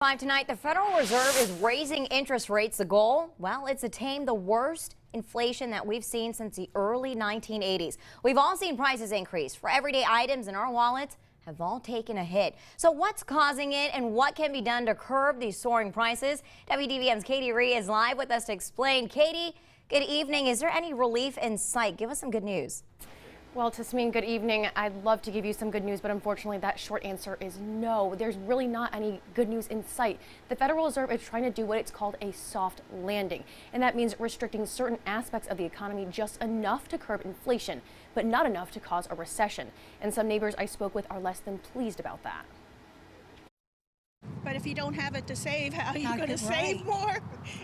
Tonight, the Federal Reserve is raising interest rates. The goal? Well, it's to tame the worst inflation that we've seen since the early 1980s. We've all seen prices increase for everyday items in our wallets have all taken a hit. So what's causing it and what can be done to curb these soaring prices? WDVM's Katie Ree is live with us to explain. Katie, good evening. Is there any relief in sight? Give us some good news. Well, Tasmin, good evening. I'd love to give you some good news, but unfortunately that short answer is no. There's really not any good news in sight. The Federal Reserve is trying to do what it's called a soft landing, and that means restricting certain aspects of the economy just enough to curb inflation, but not enough to cause a recession. And some neighbors I spoke with are less than pleased about that. But if you don't have it to save, how are you going to save more?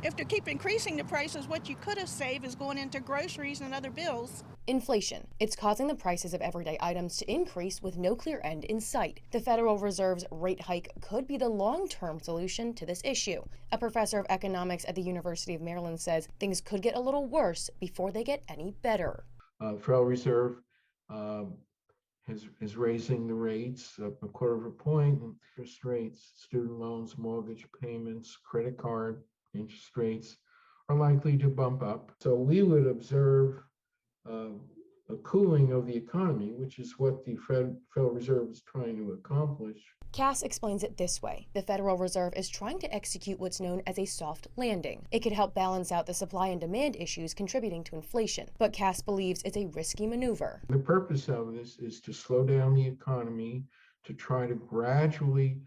If they keep increasing the prices, what you could have saved is going into groceries and other bills. Inflation. It's causing the prices of everyday items to increase with no clear end in sight. The Federal Reserve's rate hike could be the long-term solution to this issue. A professor of economics at the University of Maryland says things could get a little worse before they get any better. Federal Reserve is raising the rates up a quarter of a point. Interest rates, student loans, mortgage payments, credit card interest rates are likely to bump up. So we would observe a cooling of the economy, which is what the Federal Reserve is trying to accomplish. Cass explains it this way. The Federal Reserve is trying to execute what's known as a soft landing. It could help balance out the supply and demand issues contributing to inflation, but Cass believes it's a risky maneuver. The purpose of this is to slow down the economy, to try to gradually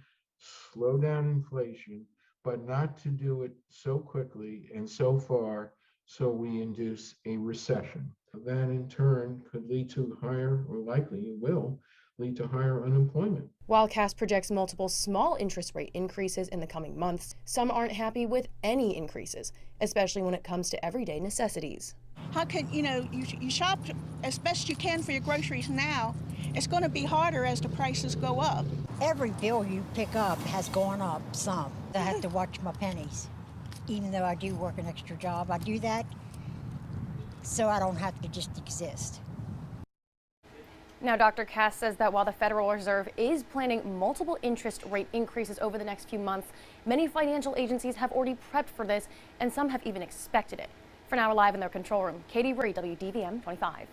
slow down inflation, but not to do it so quickly and so far so we induce a recession. That in turn could lead to higher, or likely it will, lead to higher unemployment. While Cass projects multiple small interest rate increases in the coming months, some aren't happy with any increases, especially when it comes to everyday necessities. How can, you shop as best you can for your groceries now. It's going to be harder as the prices go up. Every bill you pick up has gone up some. I have to watch my pennies. Even though I do work an extra job, I do that so I don't have to just exist. Now, Dr. Cass says that while the Federal Reserve is planning multiple interest rate increases over the next few months, many financial agencies have already prepped for this, and some have even expected it. For now, we're live in their control room. Katie Ree, WDVM 25.